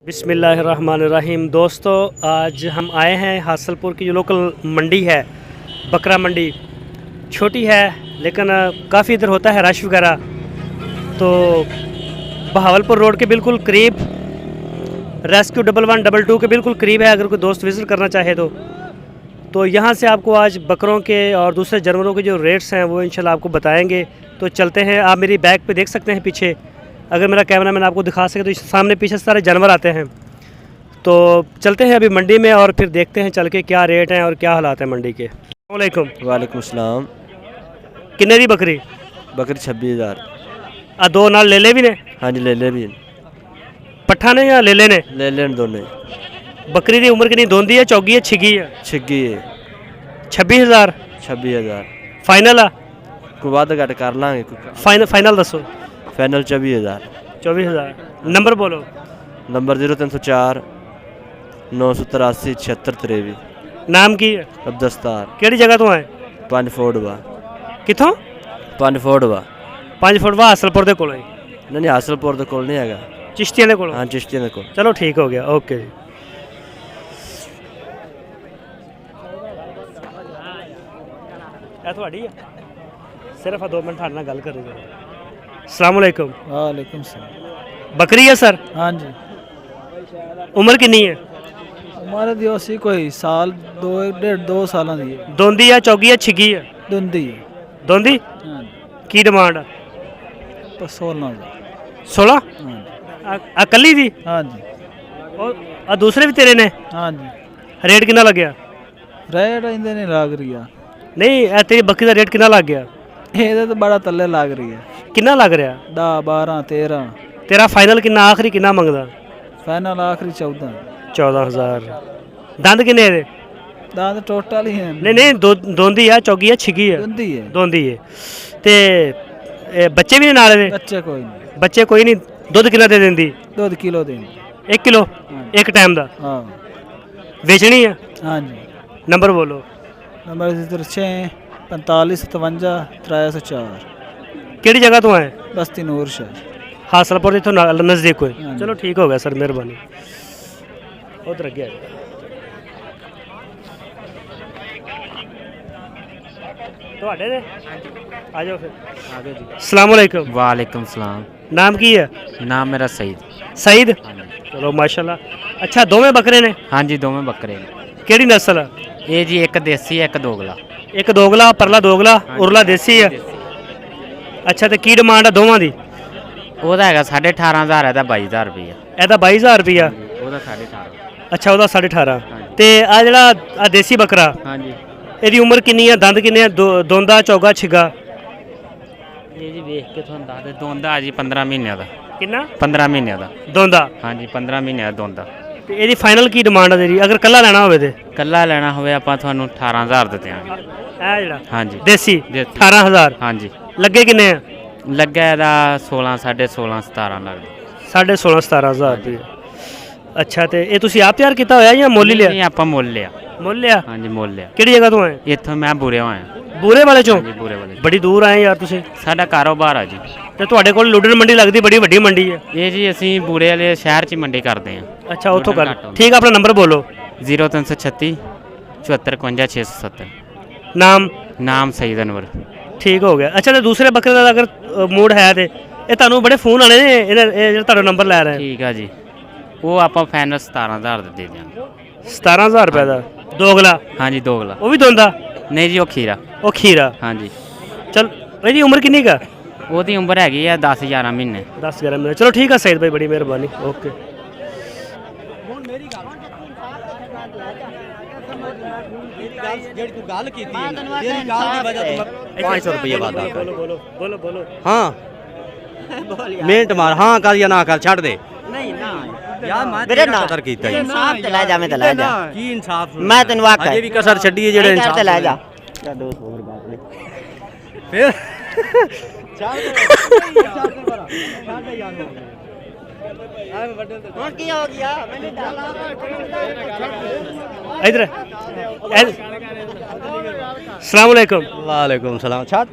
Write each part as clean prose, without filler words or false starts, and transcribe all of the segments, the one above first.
बिस्मिल्लाहिर्रहमानिर्रहीम। दोस्तों, आज हम आए हैं हासलपुर की जो लोकल मंडी है, बकरा मंडी। छोटी है लेकिन काफ़ी इधर होता है रश वगैरह। तो बहावलपुर रोड के बिल्कुल करीब, रेस्क्यू 1112 के बिल्कुल करीब है। अगर कोई दोस्त विज़िट करना चाहे तो यहाँ से आपको आज बकरों के और दूसरे जानवरों के जो रेट्स हैं वो इंशाल्लाह आपको बताएंगे। तो चलते हैं। आप मेरी बैक पे देख सकते हैं पीछे, अगर मेरा कैमरा मैन आपको दिखा सके तो सामने पीछे सारे जानवर आते हैं। तो चलते हैं अभी मंडी में और फिर देखते हैं चल के क्या रेट हैं और क्या हालात हैं मंडी के। वालेकुम। वालेकुम सलाम। किन्ने दी बकरी? बकरी 26,000। आ दो नाल ले ले भी ने? हाँ जी, ले ले भी पट्ठा ने या ले ले ने? ले लेन दोनों। बकरी की उम्र कितनी? दोंदी है, चौगी है, छिगी है? छिग्गी है। 26,000 26,000 फाइनल आ? कोई वादा घट कर लांगे। फाइनल दसो। फाइनल 24,000। 24,000। नंबर बोलो। नंबर 0304 983 76 नाम की है? अब्दस्तार। केड़ी जगह तो आए? 5 फोड़वा। कितों? 5 फोड़वा। 5 फुट वा हासलपुर दे कोलों ही? नहीं, हासलपुर दे कोल नहीं हैगा, चिश्तियां दे कोलों? हाँ चिश्तियां दे कोल। चलो ठीक हो गया, ओके जी। सिर्फ 2 मिनट थाड़े नाल गल करो जरा। अस्सलाम वालेकुम। वालेकुम सलाम। बकरी है सर? हाँ जी। उम्र कितनी है? हमारे दियोसी कोई साल 2 साल दी है। दोंदी है, चौगी है, छिगी है? दुंदी। दोंदी। हाँ की डिमांड है? 16,000। 16? हाँ अकली थी? हाँ जी। और दूसरे भी तेरे ने? हाँ जी। रेट कितना लग गया? रेट इंदे नहीं लग रही है। नहीं, तेरी बकरी का रेट कितना लग गया? ये तो बड़ा तले लग रही है। कितना लग रहा? 10 12 13। तेरा फाइनल कितना, आखिरी कितना मंगदा? फाइनल आखिरी 14। 14,000। दंद किन्ने दे? दांत टोटल ही है। नहीं, दोंदी है, चौगी है, छिगी है? दुंदी है। दोंदी है। ते बच्चे भी ने नाल दे? बच्चे कोई नहीं। बच्चे कोई नहीं। दुध कितना दे देंदी? 2 किलो दें। 1 किलो एक टाइम दा? हाँ। बेचनी है? हाँ जी। नंबर बोलो। नंबर 6 45 57 304। केड़ी जगह तो आए? बस्ती नूर शहर। हासलपुर इथों नज़दीक कोई? हाँ। चलो ठीक हो गया सर, मेहरबानी। उधर अगे ਤੁਹਾਡੇ ਨੇ? आ जाओ फिर आगे जी। अस्सलाम वालेकुम। वालेकुम सलाम। नाम की है? नाम मेरा सईद। सईद। चलो माशाल्लाह। अच्छा, दोवें बकरे ने? हाँ जी, दोवें बकरे ने। केड़ी नस्ल है? ये जी एक देसी है, एक दोगला। एक दोगला, परला दोगला, उरला देसी है। अच्छा, तो की डिमांड है दोवां दी? ਉਹਦਾ ਹੈਗਾ 18,500 ਇਹਦਾ 22,000 ਰੁਪਈਆ। ਇਹਦਾ 22,000 ਰੁਪਈਆ? ਉਹਦਾ 18,500। ਅੱਛਾ, ਉਹਦਾ 18,500। ਤੇ ਆ ਜਿਹੜਾ ਆ ਦੇਸੀ ਬੱਕਰਾ, हाँ जी। ਇਹਦੀ ਉਮਰ ਕਿੰਨੀ ਆ? ਦੰਦ ਕਿੰਨੇ ਆ? ਦੋਂਦਾ, ਚੌਗਾ, ਛਿਗਾ? ਇਹ ਜੀ ਵੇਖ ਕੇ ਤੁਹਾਨੂੰ ਦੱਸ ਦੇ, ਦੋਂਦਾ ਜੀ 15 ਮਹੀਨਿਆਂ ਦਾ। ਕਿੰਨਾ? 15 ਮਹੀਨਿਆਂ ਦਾ ਦੋਂਦਾ? हाँ जी, 15 ਮਹੀਨਿਆਂ ਦਾ ਦੋਂਦਾ। ਤੇ ਇਹਦੀ ਫਾਈਨਲ ਕੀ ਡਿਮਾਂਡ ਆ ਤੇਰੀ, ਅਗਰ ਕੱਲਾ ਲੈਣਾ ਹੋਵੇ ਤੇ? ਕੱਲਾ ਲੈਣਾ ਹੋਵੇ ਆਪਾਂ ਤੁਹਾਨੂੰ 18,000 ਦੇ ਦਿਆਂਗੇ। ਇਹ ਜਿਹੜਾ हाँ जी। ਦੇਸੀ ਦੇਸੀ। 18,000? हाँ जी। ਲੱਗੇ ਕਿੰਨੇ ਆ? ਲੱਗਾ ਇਹਦਾ 16 16.5 17 ਲੱਗਦਾ। 16,500 17,000 ਰੁਪਏ। ਅੱਛਾ, ਤੇ ਇਹ ਤੁਸੀਂ ਆਪ ਤਿਆਰ ਕੀਤਾ ਹੋਇਆ ਜਾਂ ਮੁੱਲ ਹੀ ਲਿਆ? ਨਹੀਂ, ਆਪਾਂ ਮੁੱਲ ਲਿਆ। ਮੁੱਲ ਲਿਆ? हाँ जी, ਮੁੱਲ ਲਿਆ। ਕਿਹੜੀ ਜਗ੍ਹਾ ਤੋਂ ਆਏ? ਇੱਥੋਂ ਮੈਂ ਬੂਰੇ ਹੋਇਆ। ਬੂਰੇ ਵਾਲੇ ਚੋਂ? हाँ जी, ਬੂਰੇ ਵਾਲੇ। ਬੜੀ ਦੂਰ ਆਏ ਯਾਰ ਤੁਸੀਂ। ਸਾਡਾ ਕਾਰੋਬਾਰ ਆ ਜੀ। ਤੇ ਤੁਹਾਡੇ ਕੋਲ ਲੁੱਡਨ ਮੰਡੀ ਲੱਗਦੀ, ਬੜੀ ਵੱਡੀ ਮੰਡੀ ਹੈ। ਇਹ ਜੀ ਅਸੀਂ ਬੂਰੇ ਵਾਲੇ ਸ਼ਹਿਰ 'ਚ ਹੀ ਮੰਡੀ ਕਰਦੇ ਹਾਂ। ਅੱਛਾ, ਉੱਥੋਂ ਕਰ। ਘੱਟ ਹੁੰਦਾ। ਠੀਕ, ਆਪਣਾ ਨੰਬਰ ਬੋਲੋ। 0336 74 52 670। ਨਾਮ? ਨਾਮ ਸਈਦ ਅਨਵਰ। ਠੀਕ ਹੋ ਗਿਆ। ਅੱਛਾ, ਤੇ ਦੂਸਰੇ ਬੱਕਰੇ ਦਾ ਅਗਰ ਮੂਡ ਹੈ ਤੇ ਇਹ ਤੁਹਾਨੂੰ ਬੜੇ ਫੋਨ ਆਣੇ ਨੇ, ਇਹ ਜਿਹੜਾ ਤੁਹਾਡਾ ਨੰਬਰ ਲੈ ਰਹੇ ਠੀਕ ਆ ਜੀ। ਉਹ ਆਪਾਂ ਫਾਈਨਲ 17,000 ਦੇ ਦਿਆਂਗੇ। 17,000 ਰੁਪਏ ਦਾ ਦੋਗਲਾ? ਹਾਂਜੀ, ਦੋਗਲਾ। ਉਹ ਵੀ ਦੋਂਦਾ? ਨਹੀਂ ਜੀ, ਉਹ ਖੀਰਾ। ਉਹ ਖੀਰਾ? ਹਾਂਜੀ। ਚਲ, ਇਹਦੀ ਉਮਰ ਕਿੰਨੀ ਕਾ? ਉਹਦੀ ਉਮਰ ਹੈਗੀ ਆ 10 11 ਮਹੀਨੇ। 10 11 ਮਹੀਨੇ। ਚਲੋ ਠੀਕ ਆ ਸਈਦ ਭਾਈ, ਬੜੀ ਮਿਹਰਬਾਨੀ, ਓਕੇ। ਜਿਹੜੀ ਤੂੰ ਗੱਲ ਕੀਤੀ ਹੈ ਤੇਰੀ ਗੱਲ ਦੀ ਵਜ੍ਹਾ ਤੋਂ 500 ਰੁਪਏ ਵਾਦਾ ਬੋਲੋ ਬੋਲੋ ਬੋਲੋ ਬੋਲੋ। ਹਾਂ ਮਿੰਟ ਮਾਰ, ਹਾਂ ਕਰ ਜਾਂ ਨਾ ਕਰ, ਛੱਡ ਦੇ। ਨਹੀਂ ਨਾ ਯਾਰ ਮੈਂ ਵੀਰੇ ਤੇਰਾ ਨਾ ਕਦਰ ਕੀਤਾ ਜੀ। ਇਨਸਾਫ ਤੇ ਲੈ ਜਾ, ਮੈਂ ਤੇ ਲੈ ਜਾ। ਕੀ ਇਨਸਾਫ? ਮੈਂ ਤੈਨੂੰ ਆਖਿਆ ਅਜੇ ਵੀ ਕਸਰ ਛੱਡੀ ਹੈ ਜਿਹੜੇ ਇਨਸਾਫ ਤੇ ਲੈ ਜਾ। ਛੱਡੋ ਹੋਰ ਬਾਤ ਨਹੀਂ। ਫਿਰ ਹੁਣ ਕੀ ਹੋ ਗਿਆ? ਮੈਨੂੰ इधर। अस्सलाम वालेकुम। ਵਾਲੇकुम ਸਲਾਮ। ਛੱਡ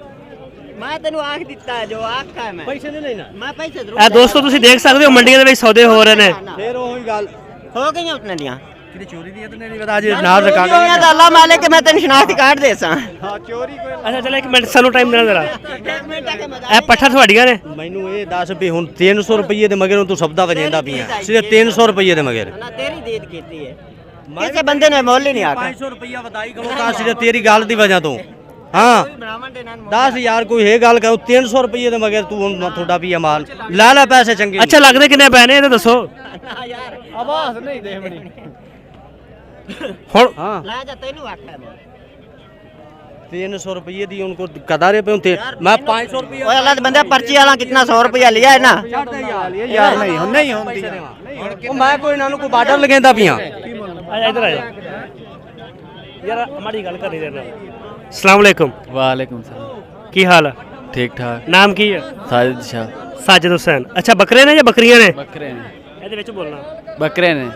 ਮੈਂ ਤੈਨੂੰ ਆਖ ਦਿੱਤਾ ਜੋ ਆਖਾ ਮੈਂ ਪੈਸੇ ਨਹੀਂ ਲੈਣਾ ਮੈਂ ਪੈਸੇ ਜ਼ਰੂਰ ਇਹ ਦੋਸਤੋ ਤੁਸੀਂ ਦੇਖ ਸਕਦੇ ਹੋ ਮੰਡੀਆਂ ਦੇ ਵਿੱਚ ਸੌਦੇ ਹੋ ਰਹੇ ਨੇ। ਫਿਰ ਉਹੀ ਗੱਲ ਹੋ ਗਈਆਂ ਉਤਨੇ ਦੀਆਂ ਕਿਤੇ ਚੋਰੀ ਦੀਆਂ ਤਾਂ ਨਹੀਂ ਪਤਾ ਅਜੇ ਨਾਲ ਰਿਕਾਰਡ ਚੋਰੀਆਂ ਦਾ ਅੱਲਾ ਮਾਲਿਕ ਮੈਂ ਤੈਨੂੰ ਸ਼ਨਾਖਤ ਕਾਰਡ ਦੇ ਸਾਂ ਅੱਛਾ ਚਲੋ 1 ਮਿੰਟ ਸਾਨੂੰ ਟਾਈਮ ਦੇਣਾ ਜ਼ਰਾ। ਇੱਕ ਮਿੰਟ ਆ ਕੇ ਮੈਂ ਇਹ ਪੱਠਾ ਤੁਹਾਡੀਆਂ ਨੇ? ਮੈਨੂੰ ਇਹ ਦੱਸ ਵੀ ਹੁਣ 300 ਰੁਪਏ ਦੇ ਮਗਰ ਤੂੰ ਸਬਦਾ ਵਜੇਂਦਾ ਪੀਆਂ ਸਿਰਫ 300 ਰੁਪਏ ਦੇ ਮਗਰ ਨਾ ਤੇਰੀ ਦੇਦ ਕੀਤੀ ਹੈ ਕਿਸੇ ਬੰਦੇ ਨੇ ਮੁੱਲ ਹੀ ਨਹੀਂ ਆਖਿਆ 500 ਰੁਪਏ ਵਧਾਈ ਖਲੋਤਾ ਸਿਰਫ ਤੇਰੀ ਗੱਲ ਦੀ ਵਜ੍ਹਾ ਤੋਂ ਹਾਂ ਬ੍ਰਾਹਮਣ ਦੇ ਨਾਲ 10000 ਕੋਈ ਇਹ ਗੱਲ ਕਹੋ 300 ਰੁਪਏ ਦੇ ਮਗਰ ਤੂੰ ਹੁਣ ਤੁਹਾਡਾ ਵੀ ਮਾਲ ਲੈ ਲੈ ਪੈਸੇ ਚੰਗੇ ਅੱਛਾ ਲੱਗਦੇ ਕਿੰਨੇ ਪੈ ਨੇ ਇਹ ਤਾਂ ਦੱਸੋ ਨਾ ਯਾਰ ਆਵਾਜ਼ ਨਹੀਂ ਦੇ ਬਣੀ ਹੁਣ। ਹਾਂ ਲੈ ਜਾ ਤੈਨੂੰ ਆਖਿਆ ਮੈਂ 300 रुपये दी उनको कदारे पे थे मैं 500 रुपये ओए अल्लाह दे बंदे पर्ची वाला कितना 100 रुपया लिया है ना यार नहीं होंदी ਉਹ ਮੈਂ ਕੋਈ ਇਹਨਾਂ ਨੂੰ ਕੋਈ ਬਾਰਡਰ ਲਗਾਉਂਦਾ ਪਿਆ आजा इधर आजा यार हमारी गल कर रही है। अस्सलाम वालेकुम। वालेकुम सलाम। की हाल है? ठीक ठाक। नाम की है? साजिद शाह। साजिद हुसैन। अच्छा बकरे ने या बकरियां ने? बकरे ने। ਇਹਦੇ ਵਿੱਚ ਬੋਲਣਾ। बकरे ने।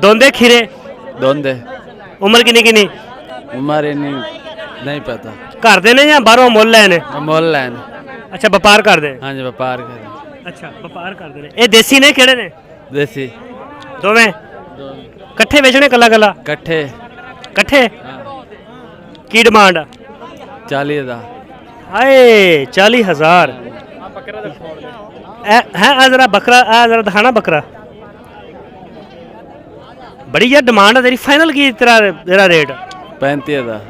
ਦੋਂਦੇ ਖੀਰੇ? दोंदे। ਉਮਰ ਕਿੰਨੀ ਕਿੰਨੀ? उम्र नहीं पता। ਘਰ ਦੇ ਨੇ ਜਾਂ ਬਾਹਰੋਂ ਮੁੱਲ ਲਏ ਨੇ? मोल लैन। ਅੱਛਾ ਵਪਾਰ ਕਰਦੇ? हाँ जी व्यापार कर। ਅੱਛਾ ਵਪਾਰ ਕਰਦੇ ਨੇ। ਇਹ ਦੇਸੀ ਨੇ ਕਿਹੜੇ ਨੇ? देसी। ਦੋਵੇਂ ਇਕੱਠੇ ਵੇਚਣੇ ਕੱਲਾ ਕੱਲਾ? कट्ठे। ਇਕੱਠੇ? ਕੀ ਡਿਮਾਂਡ ਆ? 40,000। ਹਾਏ 40,000 ਹੈ। ਆ ਜ਼ਰਾ ਬੱਕਰਾ ਆ ਜ਼ਰਾ ਦਿਖਾਣਾ ਬੱਕਰਾ ਬੜੀ ਯਾਰ ਡਿਮਾਂਡ ਆ ਤੇਰੀ। ਫਾਈਨਲ ਕੀ ਤੇਰਾ ਰੇਟ? 35,000।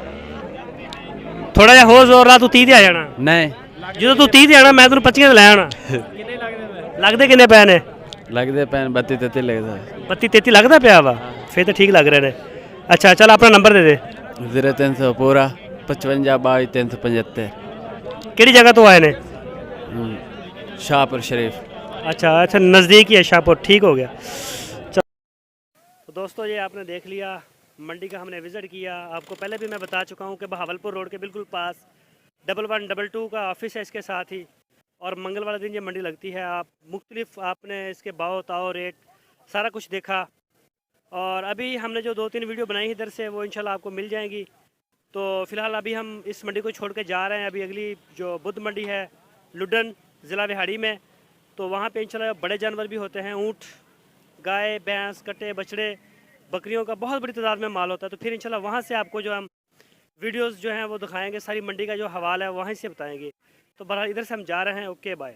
ਥੋੜਾ ਜਿਹਾ ਹੋ ਜ਼ੋਰ ਲਾ ਤੂੰ 30 ਤੇ ਆ ਜਾਣਾ। नहीं ਜਦੋਂ ਤੂੰ 30 ਤੇ ਆਣਾ ਮੈਂ ਤੈਨੂੰ 25 ਤੇ ਲੈ ਆਣਾ। ਲੱਗਦੇ ਕਿੰਨੇ ਪਏ ਨੇ? लगते पैन 32-33 लगता है। 32-33 ਲੱਗਦਾ ਪਿਆ ਵਾ ਫੇਰ ਤਾਂ ਠੀਕ ਲੱਗ ਰਹੇ ਨੇ। ਅੱਛਾ ਚੱਲ ਆਪਣਾ ਨੰਬਰ ਦੇ ਦੇ। 0300 पूरा 55 22 375। ਕਿਹੜੀ ਜਗ੍ਹਾ ਤੋਂ ਆਏ ਨੇ? शाहपुर शरीफ। अच्छा अच्छा नज़दीक ही है शाहपुर। ठीक हो गया। तो दोस्तों ये आपने देख लिया मंडी का हमने विज़िट किया। आपको पहले भी मैं बता चुका हूँ कि बहावलपुर रोड के बिल्कुल पास 1122 का ऑफिस है इसके साथ ही। और मंगल वाले दिन ये मंडी लगती है। आप मुख्तलिफ आपने इसके भाव ताव रेट सारा कुछ देखा। और अभी हमने जो 2-3 वीडियो बनाई इधर से वो इंशाल्लाह आपको मिल जाएंगी। तो फ़िलहाल अभी हम इस मंडी को छोड़ के जा रहे हैं। अभी अगली जो बुध मंडी है लुडन ज़िला विहाड़ी में, तो वहाँ पे इंशाल्लाह बड़े जानवर भी होते हैं। ऊँट, गाय, भैंस, कट्टे, बछड़े, बकरियों का बहुत बड़ी तादाद में माल होता है। तो फिर इंशाल्लाह वहाँ से आपको जो हम वीडियोस जो हैं वो दिखाएंगे। सारी मंडी का जो हवाला है वहीं से बताएंगे। तो बहरहाल इधर से हम जा रहे हैं। Okay bye.